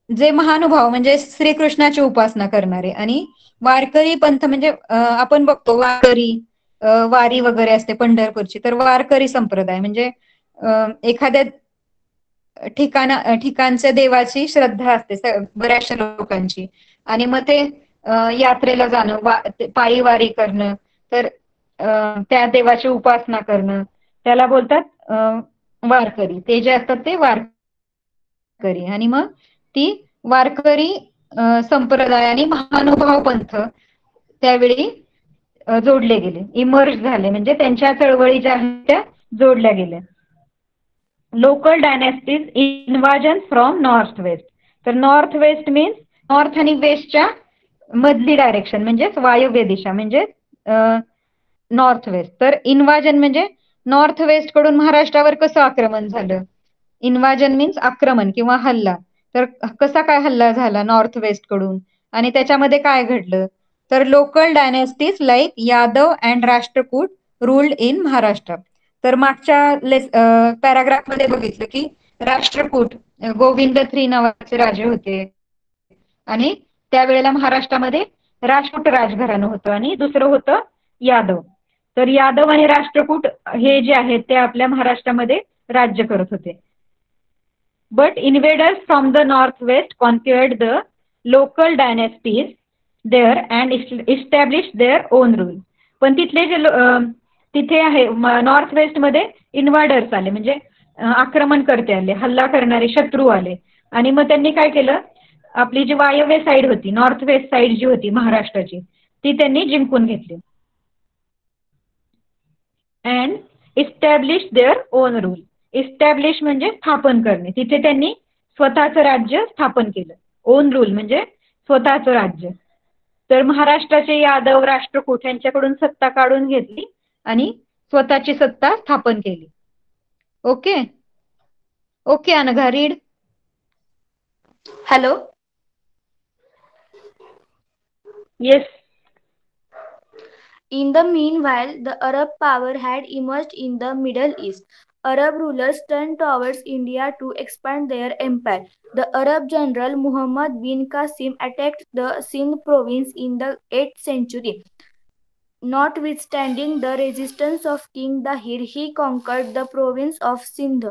जे महानुभाव म्हणजे श्रीकृष्णाची उपासना करणारे, आणि वारकरी पंथ म्हणजे आपण बघतो वारकरी वारी वगैरे असते पंढरपूरची, तर वारकरी संप्रदाय म्हणजे एखाद्या ठिकाणच्या देवाची श्रद्धा असते बऱ्याचशा लोकांची, आणि मग ते यात्रेला जाणं, पायी वारी करणं, तर त्या देवाची उपासना करणं, त्याला बोलतात वारकरी. ते जे असतात ते वारकरी. आणि मग ती वारकरी संप्रदाय आणि महानुभाव पंथ त्यावेळी जोडले गेले, इमर्ज झाले, म्हणजे त्यांच्या चळवळी ज्या आहेत त्या जोडल्या गेल्या. Local dynasties invasion from north west. तर नॉर्थ वेस्ट मीन्स नॉर्थ आणि वेस्टच्या मधली डायरेक्शन, म्हणजेच वायव्य दिशा, म्हणजे नॉर्थ वेस्ट. तर इन्व्हाजन म्हणजे नॉर्थ वेस्ट कडून महाराष्ट्रावर कसं आक्रमण झालं. इन्व्हाजन मीन्स आक्रमण किंवा हल्ला. तर कसा काय हल्ला झाला नॉर्थ वेस्ट कडून आणि त्याच्यामध्ये काय घडलं, तर local dynasties like Yadav and Rashtrakuta ruled in Maharashtra. तर मागच्या पॅराग्राफ मध्ये बघितलं की राष्ट्रकूट गोविंद थ्री नावाचे राजे होते, आणि त्यावेळेला महाराष्ट्रामध्ये राष्ट्रकूट राजघराणं होतं आणि दुसरं होतं यादव. तर यादव आणि राष्ट्रकूट हे जे आहेत ते आपल्या महाराष्ट्रामध्ये राज्य करत होते. But invaders from the northwest conquered the local dynasties there and established their own rule. पण तिथले जे तिथे आहे नॉर्थ वेस्ट मध्ये इन्व्हायडर्स आले, म्हणजे आक्रमणकर्ते आले, हल्ला करणारे शत्रू आले, आणि मग त्यांनी काय केलं, आपली जी वायव्य साईड होती, नॉर्थ वेस्ट साईड जी होती महाराष्ट्राची, ती त्यांनी जिंकून घेतली. And establish their own rule. Establish म्हणजे स्थापन करणे, तिथे त्यांनी स्वतःचं राज्य स्थापन केलं. ओन रूल म्हणजे स्वतःचं राज्य. तर महाराष्ट्राचे यादव राष्ट्रकूट यांच्याकडून सत्ता काढून घेतली आणि स्वतःची सत्ता स्थापन केली. Okay okay Anagha, read. Hello. Yes. In the meanwhile, the Arab power had emerged in the Middle East. Arab rulers turned towards India to expand their empire. The Arab general Muhammad bin Qasim attacked the Sindh province in the 8th century. Notwithstanding the resistance of King Dahir, he conquered the province of Sindh.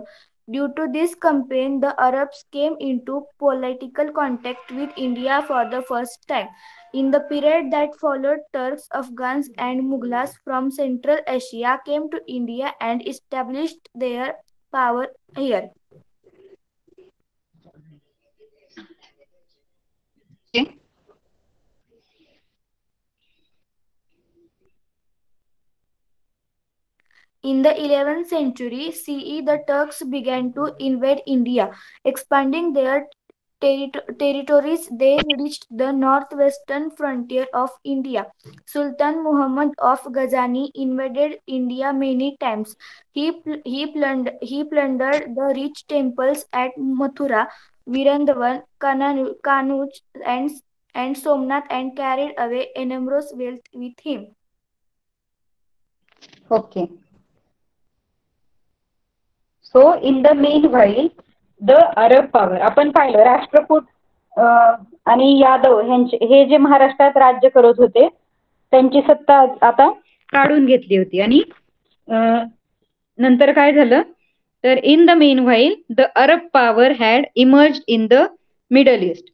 Due to this campaign, the Arabs came into political contact with India for the first time. In the period that followed, Turks, Afghans, and Mughals from Central Asia came to India and established their power here. In the 11th century CE, the Turks began to invade India, expanding their territories. They reached the northwestern frontier of India. Sultan Muhammad of Ghazni invaded India many times. He plundered the rich temples at Mathura, Virandavan, Kanuj, and Somnath and carried away enormous wealth with him. Okay. So in the main while the Arab power, आपण पाहिलं राष्ट्रकूट आणि यादव हे जे महाराष्ट्रात राज्य करत होते त्यांची सत्ता आता काढून घेतली होती. आणि नंतर काय झालं तर in the main while the Arab power had emerge in the middle east.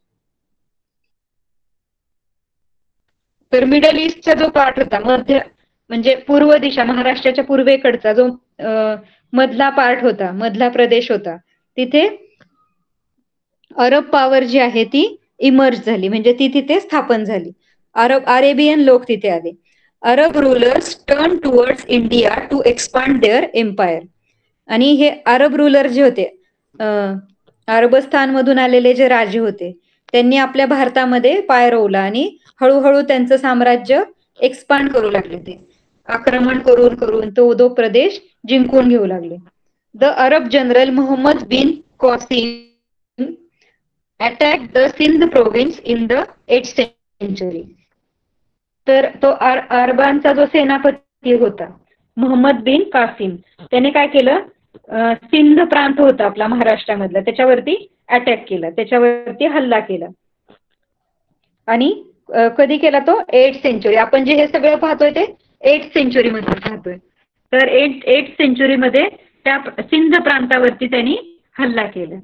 तर मिडल ईस्टचा जो पार्ट होता मध्य म्हणजे पूर्व दिशा, महाराष्ट्राच्या पूर्वेकडचा जो मधला पार्ट होता, मधला प्रदेश होता, तिथे अरब पॉवर जी आहे ती इमर्ज झाली, म्हणजे ती तिथे स्थापन झाली. अरेबियन लोक तिथे आले. Arab rulers turn towards India to expand their empire. आणि हे अरब रूलर जे होते, अरबस्थान मधून आलेले जे राजे होते, त्यांनी आपल्या भारतामध्ये पाय रोवला आणि हळूहळू त्यांचं साम्राज्य एक्सपांड करू लागले. ते आक्रमण करून करून तो प्रदेश जिंकून घेऊ लागले. The Arab general Mohammad bin Qasim attack the Sindh province in the 8th century. तर तो अरबांचा जो सेनापती होता मोहम्मद बिन कासिम, त्याने काय केलं, सिंध प्रांत होता आपला महाराष्ट्रामधला, त्याच्यावरती अटॅक केला, त्याच्यावरती हल्ला केला. आणि कधी केला तो 8th century. आपण जे हे सगळं पाहतोय ते 8th century मध्ये पाहतोय. तर 8th century मध्ये त्या सिंध प्रांतावरती त्यांनी हल्ला केला.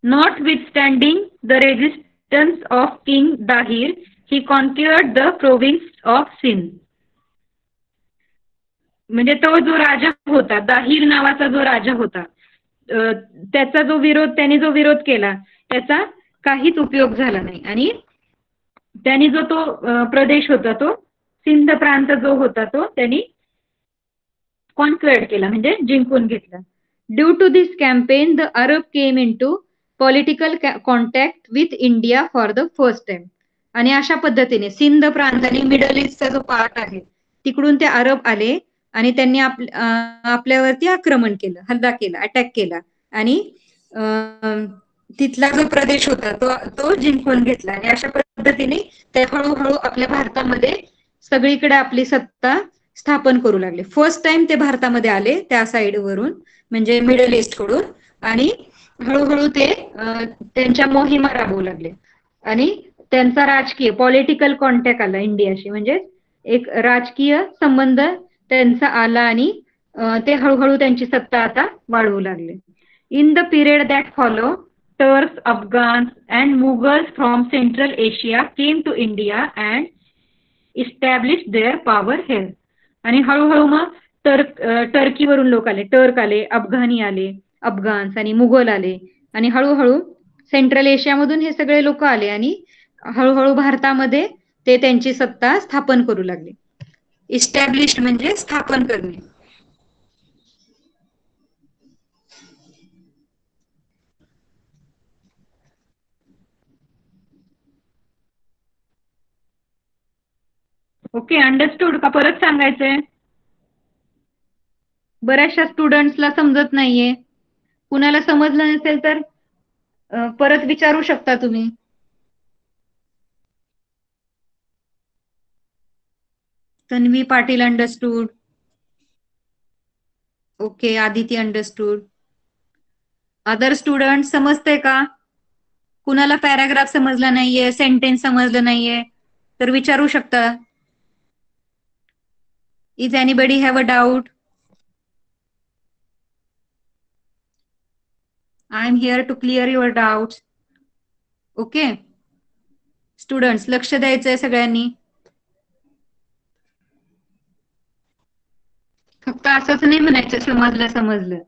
Notwithstanding the resistance of king Dahir he conquered the province of Sindh. म्हणजे तो जो राजा होता, दाहिर नावाचा जो राजा होता, त्याचा त्याने जो विरोध केला त्याचा काहीच उपयोग झाला नाही. आणि त्यांनी जो तो प्रदेश होता, तो सिंध प्रांत जो होता, तो त्यांनी कॉन्क्वेअर्ड केला, म्हणजे जिंकून घेतला. Due to this campaign the Arab came in to political contact with India for the first time. आणि अशा पद्धतीने सिंध प्रांत आणि मिडल ईस्टचा जो पार्ट आहे तिकडून ते अरब आले आणि त्यांनी आपल्यावरती आक्रमण केलं, हल्ला केला, अटॅक केला आणि तिथला जो प्रदेश होता तो जिंकून घेतला. आणि अशा पद्धतीने ते हळूहळू आपल्या भारतामध्ये सगळीकडे आपली सत्ता स्थापन करू लागले. फर्स्ट टाइम ते भारतामध्ये आले त्या साइड वरून, म्हणजे मिडल ईस्ट कडून, आणि हळूहळू ते त्यांच्या मोहिमा राबवू लागले. आणि त्यांचा राजकीय पॉलिटिकल कॉन्टॅक्ट आला इंडियाशी, म्हणजे एक राजकीय संबंध त्यांचा आला आणि ते हळूहळू त्यांची सत्ता आता वाढवू लागले. In the period that follow Turks, Afghans and Mughals from Central Asia came to India and established their power here. आणि हळूहळू मग टर्कीवरून लोक आले, टर्क आले, अफगाणी आले, अफगान्स आणि मुघल आले, आणि हळूहळू सेंट्रल एशियामधून हे सगळे लोक आले आणि हळूहळू भारतामध्ये ते त्यांची सत्ता स्थापन करू लागले. इस्टॅब्लिश्ड म्हणजे स्थापन करणे. ओके, अंडरस्टूड का परत सांगायचंय? बऱ्याचशा स्टुडंट्सला समजत नाहीये. कुणाला समजलं नसेल तर परत विचारू शकता तुम्ही. Tanvi Patil understood. Okay, Aditi understood. Other student समजतंय का? कुणाला पॅराग्राफ समजला नाहीये, सेंटेन्स समजलं नाहीये तर विचारू शकता. Is anybody have a doubt? I am here to clear your doubts. Okay students, लक्ष द्यायचंय सगळ्यांनी. फक्त असंच नाही म्हणायचं समजलं समजलं.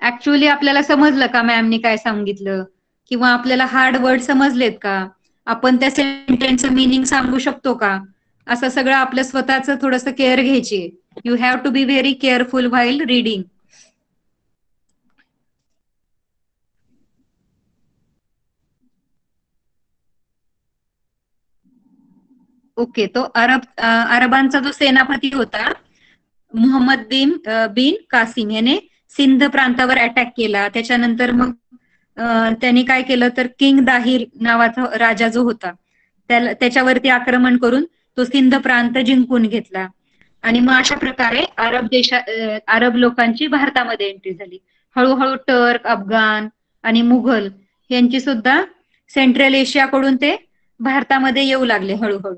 ऍक्च्युअली आपल्याला समजलं का मॅमनी काय सांगितलं, किंवा आपल्याला हार्ड वर्ड समजलेत का, आपण त्या सेंटेन्सचं मिनिंग सांगू शकतो का, असं सगळं आपलं स्वतःचं थोडंसं केअर घ्यायची. You have to be very careful while reading. Okay, तो अरबांचा जो सेनापती होता मुहम्मद बिन कासिम याने सिंध प्रांतावर अटॅक केला. त्याच्यानंतर मग त्यांनी काय केलं तर किंग दाहिर नावाचा राजा जो होता त्याच्यावरती आक्रमण करून तो सिंध प्रांत जिंकून घेतला. आणि मग अशा प्रकारे अरब लोकांची भारतामध्ये एंट्री झाली. हळूहळू टर्क, अफगाण आणि मुघल यांची सुद्धा सेंट्रल एशियाकडून ते भारतामध्ये येऊ लागले हळूहळू.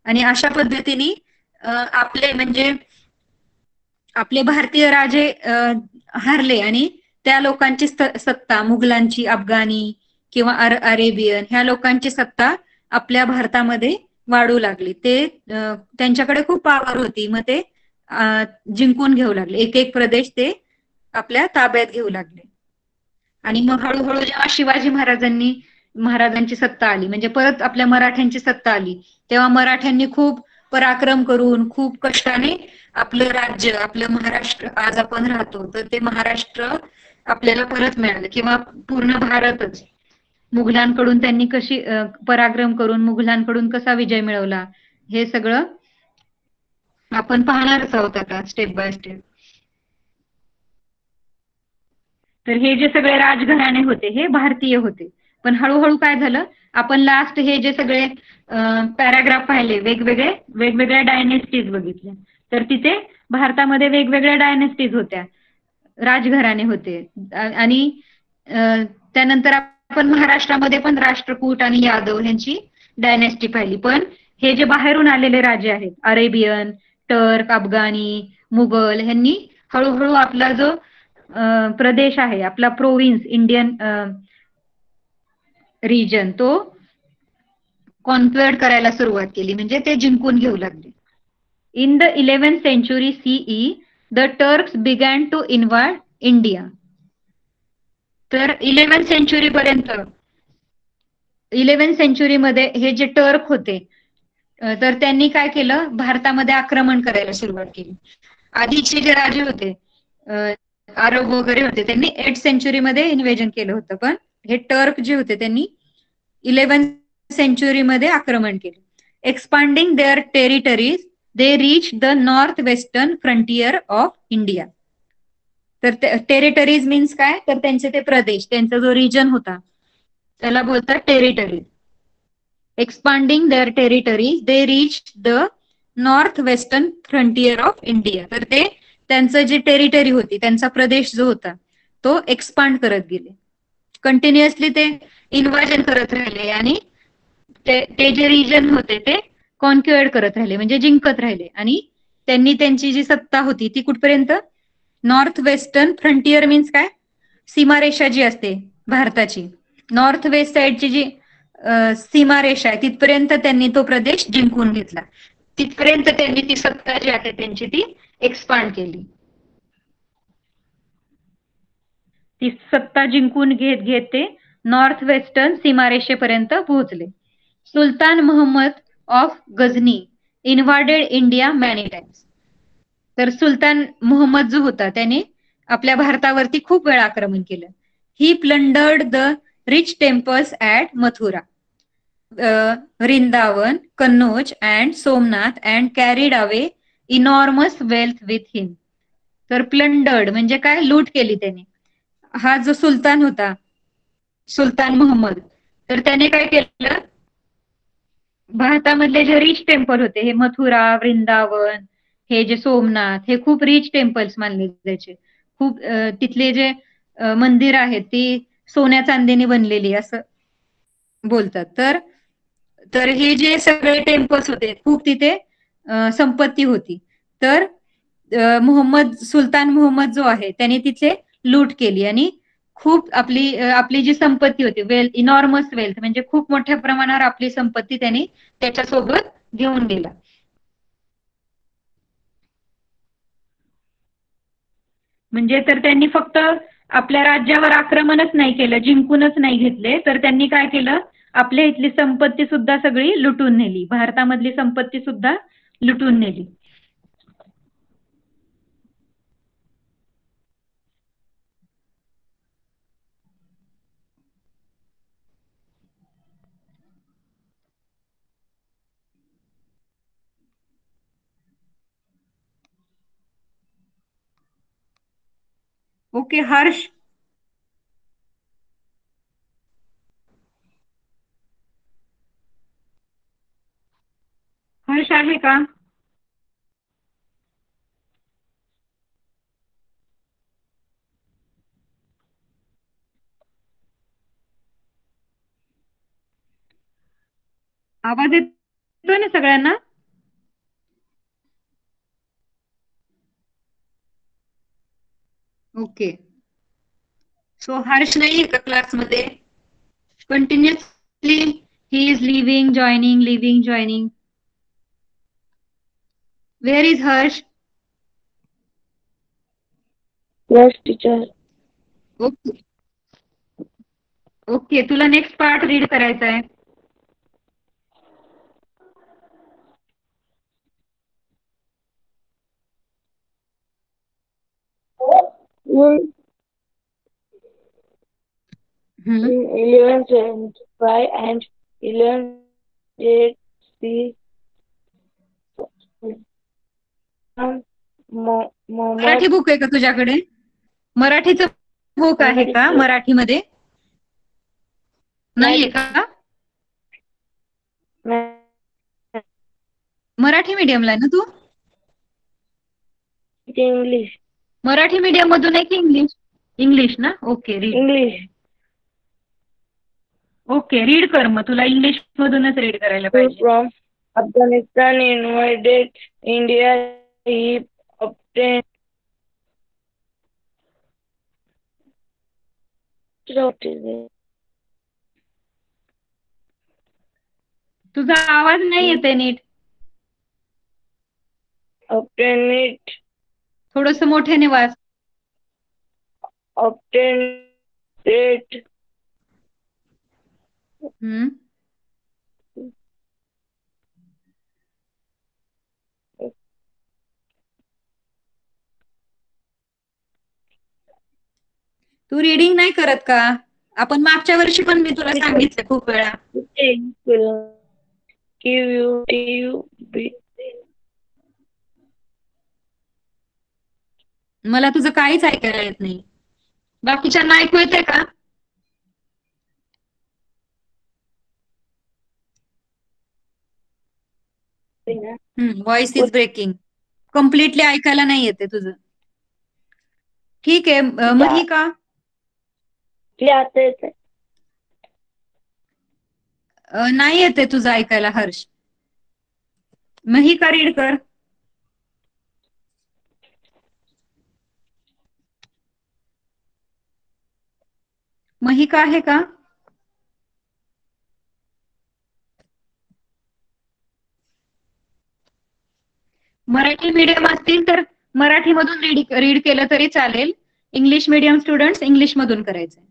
आणि अशा पद्धतीने आपले भारतीय राजे हारले आणि त्या लोकांची सत्ता, मुघलांची, अफगाणी किंवा अरेबियन ह्या लोकांची सत्ता आपल्या भारतामध्ये वाढू लागली. ते त्यांच्याकडे खूप पॉवर होती, मग ते जिंकून घेऊ लागले. एक एक प्रदेश ते आपल्या ताब्यात घेऊ लागले. आणि मग हळूहळू जेव्हा शिवाजी महाराजांची सत्ता आली, म्हणजे परत आपल्या मराठ्यांची सत्ता आली, तेव्हा मराठ्यांनी खूप पराक्रम करून खूप कष्टाने आपलं राज्य, आपलं महाराष्ट्र आज आपण राहतो तर ते महाराष्ट्र आपल्याला परत मिळालं, किंवा पूर्ण भारतच. मुघलांकडून त्यांनी कशी पराक्रम करून मुघलांकडून कसा विजय मिळवला हे सगळं आपण पाहणारच आहोत आता स्टेप बाय स्टेप. तर हे जे सगळे राजघराणे होते हे भारतीय होते, पण हळूहळू काय झालं, आपण लास्ट हे जे सगळे पॅराग्राफ पाहिले, वेगवेगळ्या डायनेस्टीज बघितल्या, तर तिथे भारतामध्ये वेगवेगळ्या डायनेस्टीज होत्या, राजघराणे होते. आणि त्यानंतर आपण महाराष्ट्रामध्ये पण राष्ट्रकूट आणि यादव यांची डायनेस्टी पाहिली. पण हे जे बाहेरून आलेले राजे आहेत, अरेबियन, टर्क, अफगाणी, मुघल, यांनी हळूहळू आपला जो प्रदेश आहे, आपला प्रोव्हिन्स, इंडियन रिजन, तो कॉन्क्वेअर करायला सुरुवात केली, म्हणजे ते जिंकून घेऊ लागले. In the 11th century CE the Turks began to invade India. तर 11th century पर्यंत, 11th century मध्ये हे जे टर्क होते तर त्यांनी काय केलं, भारतामध्ये आक्रमण करायला सुरुवात केली. आधीचे जे राजे होते अरब वगैरे होते त्यांनी 8th century मध्ये इन्व्हेजन केलं होतं, पण हे टर्क जे होते त्यांनी 11th century मध्ये आक्रमण केलं. Expanding their territories they reach the north western frontier of India. तर टेरिटरीज मीन्स काय, तर त्यांचे ते प्रदेश, त्यांचा जो रिजन होता त्याला बोलतात territories. Expanding their territories they reach the north western frontier of India. तर ते त्यांचं जे टेरिटरी होती, त्यांचा प्रदेश जो होता तो एक्सपांड करत गेले. कंटिन्युअसली ते इन्व्हाजन करत राहिले आणि ते जे रिजन होते ते कॉन्क्युअर करत राहिले, म्हणजे जिंकत राहिले. आणि त्यांनी त्यांची जी सत्ता होती ती कुठपर्यंत, नॉर्थ वेस्टर्न फ्रंटियर मीन्स काय, सीमारेषा जी असते भारताची, नॉर्थ वेस्ट साइडची जी सीमारेषा आहे तिथपर्यंत त्यांनी तो प्रदेश जिंकून घेतला. तिथपर्यंत त्यांनी ती सत्ता जी आहे त्यांची ती एक्सपांड केली. ती सत्ता जिंकून घेत ते नॉर्थ वेस्टर्न सीमारेषेपर्यंत पोहोचले. Sultan Mohammad of Ghazni invaded India many times. तर सुलतान मोहम्मद जो होता त्याने आपल्या भारतावरती खूप वेळा आक्रमण केलं. He plundered the rich temples at Mathura, Vrindavan, Kannauj and Somnath and carried away enormous wealth with him. तर प्लंडर्ड म्हणजे काय, लूट केली त्याने. हा जो सुलतान होता, सुलतान मोहम्मद, तर त्याने काय केलं, भारतामधले जे रिच टेम्पल होते, हे मथुरा, वृंदावन, हे जे सोमनाथ हे खूप रिच टेम्पल्स मानले जायचे. खूप तिथले जे मंदिर आहेत ती सोन्या चांदीने बनलेली असं बोलतात. तर तर हे जे सगळे टेम्पल्स होते खूप तिथे संपत्ती होती. तर सुलतान मोहम्मद जो आहे त्याने तिथे लूट केली आणि खूप आपली जी संपत्ती होती वेल्थ, इनॉर्मस वेल्थ म्हणजे खूप मोठ्या प्रमाणावर आपली संपत्ती त्यांनी त्याच्यासोबत घेऊन गेला. म्हणजे तर त्यांनी फक्त आपल्या राज्यावर आक्रमणच नाही केलं, जिंकूनच नाही घेतले, तर त्यांनी काय केलं, आपल्या इथली संपत्ती सुद्धा सगळी लुटून नेली. भारतामधली संपत्ती सुद्धा लुटून नेली. ओके हर्ष, हर्ष आहे का? आवाज येतोय ना सगळ्यांना? ओके. सो हर्ष नाही का क्लासमध्ये? Continuously he is living joining. Where is Harsh? Yes, teacher. Okay okay, तुला नेक्स्ट पार्ट रीड करायचा आहे. In 1175 and 1180, Muhammad Marathi book आहे का तुझ्याकडे? मराठीचं बुक आहे का मराठीमध्ये? नाहीये का? मराठी मीडियमला आहे ना तू? English. मराठी मीडियम मधून आहे की इंग्लिश? इंग्लिश ना? Okay read. English. Okay read कर, मग तुला इंग्लिश मधूनच रीड करायला पाहिजे. From Afghanistan invaded India, he obtained तुझा आवाज नाही येते नीट. obtained थोडस मोठ्याने वाच. obtained हम्म. तू रीडिंग नाही करत का? आपण मागच्या वर्षी पण मी तुला सांगितलं खूप वेळा. will give you मला तुझं काहीच ऐकायला येत नाही. बाकीच्यांना ऐकू येते का? Voice is breaking. कम्प्लिटली ऐकायला नाही येते तुझं. ठीक आहे महिका. नाही येते तुझं ऐकायला हर्ष. महिका रीड कर. महिका आहे का? मराठी मीडियम असतील तर मराठीमधून रीड केलं तरी चालेल. इंग्लिश मीडियम स्टुडंट्स इंग्लिश मधून करायचंय.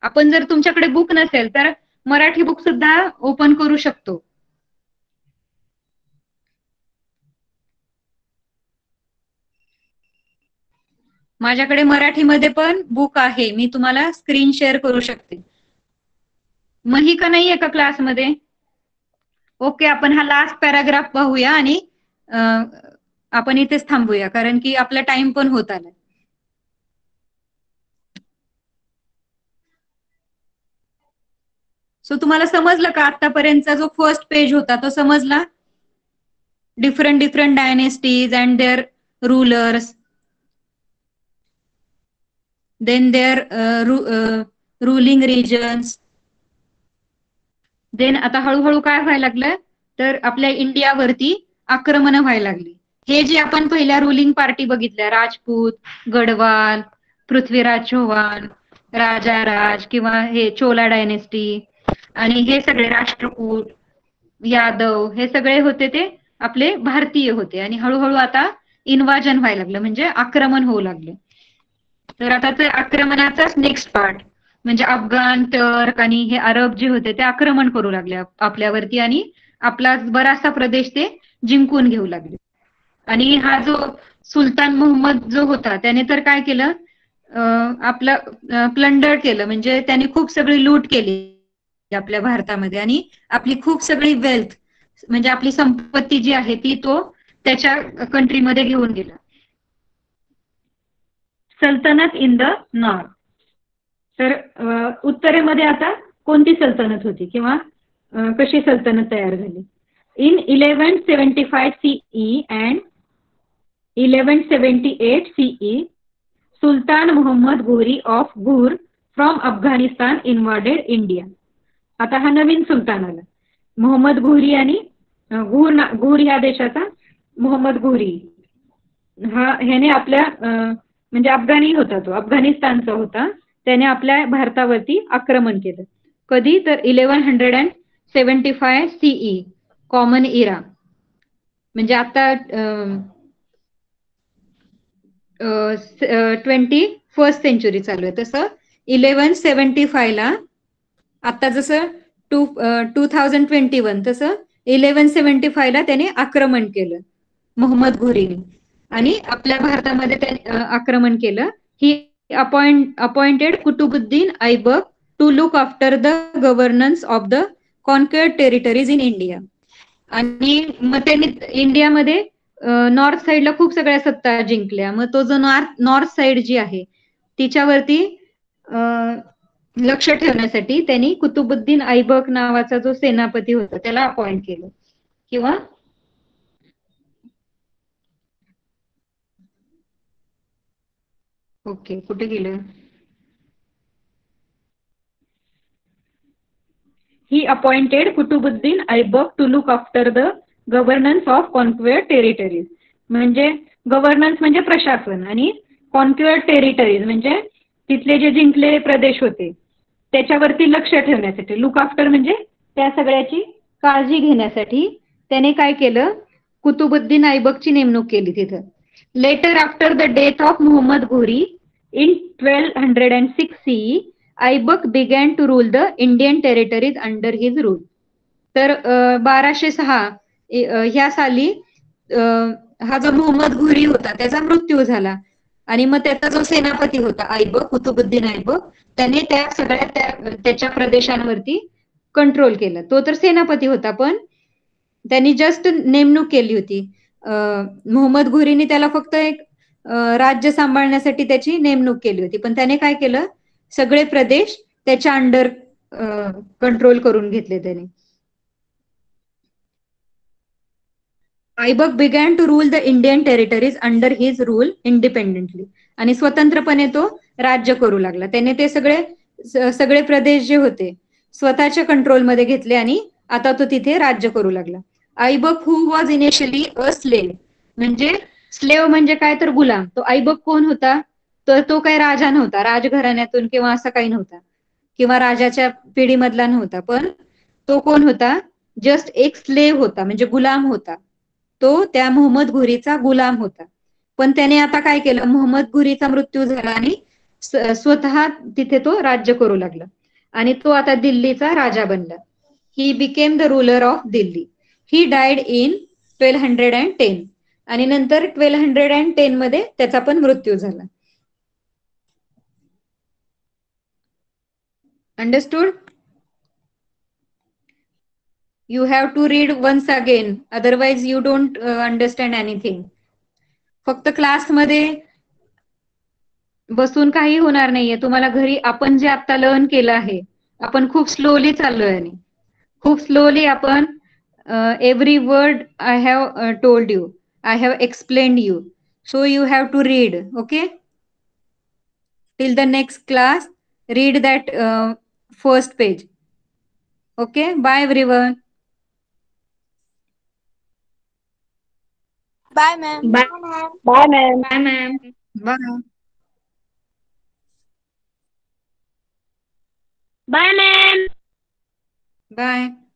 आपण जर तुमच्याकडे बुक नसेल तर मराठी बुक सुद्धा ओपन करू शकतो. माझ्याकडे मराठीमध्ये पण बुक आहे, मी तुम्हाला स्क्रीन शेअर करू शकते. महिका नाहीये का क्लासमध्ये? ओके, आपण हा लास्ट पॅराग्राफ पाहूया आणि आपण इथेच थांबूया कारण की आपला टाइम पण होत आलाय. सो तुम्हाला समजलं का आतापर्यंतचा जो फर्स्ट पेज होता तो समजला? different dynasties and their rulers, then their ruling regions. Then आता हळूहळू काय व्हायला लागलं तर आपल्या इंडियावरती आक्रमण व्हायला लागली. हे जे आपण पहिल्या रुलिंग पार्टी बघितल्या, राजपूत, गढवाल, पृथ्वीराज चौहान, राजाराज किंवा हे चोला डायनेस्टी आणि हे सगळे राष्ट्रकूट, यादव, हे सगळे होते ते आपले भारतीय होते आणि हळूहळू आता इन्व्हाजन व्हायला लागलं, म्हणजे आक्रमण होऊ लागलं. तर आता ते आक्रमणाचाच नेक्स्ट पार्ट म्हणजे अफगाण, टर्क आणि हे अरब जे होते ते आक्रमण करू लागले आपल्यावरती आणि आपला बराचसा प्रदेश ते जिंकून घेऊ लागले. आणि हा जो सुलतान मोहम्मद जो होता त्याने तर काय केलं, आपलं प्लंडर केलं, म्हणजे त्याने खूप सगळी लूट केली आपल्या भारतामध्ये आणि आपली खूप सगळी वेल्थ म्हणजे आपली संपत्ती जी आहे ती तो त्याच्या कंट्रीमध्ये घेऊन गेला. सल्तनत इन द नॉर्थ. तर उत्तरेमध्ये आता कोणती सल्तनत होती किंवा कशी सल्तनत तयार झाली? In 1175 CE and 1178 CE, Sultan Mohammed Ghori of घूर फ्रॉम अफगाणिस्तान इन्व्हाडेड इंडिया. आता हा नवीन सुलतान आला, मोहम्मद घोरी, आणि घूर ह्या देशाचा मोहम्मद घोरी ह्याने आपल्या म्हणजे अफगाणी होता, तो अफगाणिस्तानचा होता, त्याने आपल्या भारतावरती आक्रमण केलं. कधी तर 1175 CE, कॉमन इरा, म्हणजे आता 21st सेंचुरी चालू आहे तसं 1175 ला, आता जसं 2021 तसं 1175 ला त्याने आक्रमण केलं मोहम्मद घोरीने आणि आपल्या भारतामध्ये त्याने आक्रमण केलं. He appointed Qutbuddin Aibak to look after the governance of the conquered territories in India. आणि मग त्यांनी इंडियामध्ये नॉर्थ साइडला खूप सगळ्या सत्ता जिंकल्या. मग तो जो नॉर्थ साइड जी आहे तिच्यावरती लक्ष ठेवण्यासाठी त्यांनी कुतुबुद्दीन ऐबक नावाचा जो सेनापती होता त्याला अपॉइंट केलं. किंवा ओके, कुठे गेलं? He appointed Qutbuddin Aibak to look after the governance of conquered territories. म्हणजे गव्हर्नन्स म्हणजे प्रशासन आणि कॉन्क्वर्ड टेरिटरीज म्हणजे तिथले जे जिंकलेले प्रदेश होते त्याच्यावरती लक्ष ठेवण्यासाठी, लुक आफ्टर म्हणजे त्या सगळ्याची काळजी घेण्यासाठी त्याने काय केलं, कुतुबुद्दीन ऐबकची नेमणूक केली तिथं. Later after the death of Mohammad Ghori in 1206 CE, Aibak began to rule the Indian territories under his rule. तर 1206 ह्या साली हा जो मोहम्मद घोरी होता त्याचा मृत्यू झाला आणि मग त्याचा जो सेनापती होता ऐबक, कुतुबुद्दीन ऐबक, त्याने त्या सगळ्या त्याच्या प्रदेशांवरती कंट्रोल केलं. तो तर सेनापती होता पण त्यांनी जस्ट नेमणूक केली होती. मोहम्मद घोरीने त्याला फक्त एक राज्य सांभाळण्यासाठी त्याची नेमणूक केली होती, पण त्याने काय केलं, सगळे प्रदेश त्याच्या अंडर कंट्रोल करून घेतले त्याने. Aibak began to rule the Indian territories under his rule independently. आणि स्वतंत्रपणे तो राज्य करू लागला. त्याने ते सगळे प्रदेश जे होते स्वतःच्या कंट्रोलमध्ये घेतले आणि आता तो तिथे राज्य करू लागला. Aibak who was initially a slave, म्हणजे स्लेव्ह म्हणजे काय तर गुलाम. तो ऐबक कोण होता, तर तो काही राजा नव्हता, राजघराण्यातून किंवा असा काही नव्हता किंवा राजाच्या पिढीमधला नव्हता, पण तो कोण होता, जस्ट एक स्लेव्ह होता, म्हणजे गुलाम होता. तो त्या मोहम्मद घोरीचा गुलाम होता. पण त्याने आता काय केलं, मोहम्मद घोरीचा मृत्यू झाला आणि स्वतः तिथे तो राज्य करू लागला आणि तो आता दिल्लीचा राजा बनला. He became the ruler of Delhi. He died in 1210 आणि नंतर 1210 मध्ये त्याचा पण मृत्यू झाला. Understood? You have to read once again, otherwise you don't understand anything. फक्त क्लासमध्ये बसून काही होणार नाहीये. तुम्हाला घरी आपण जे आता लर्न केलं आहे, आपण खूप स्लोली चाललोय आणि खूप स्लोली आपण every word I have told you. I have explained you. So you have to read. Okay. Till the next class, read that first page. Okay. Bye everyone. Bye, ma'am. Bye. Bye, ma'am. Bye, ma'am. Bye. Bye, ma'am. Bye.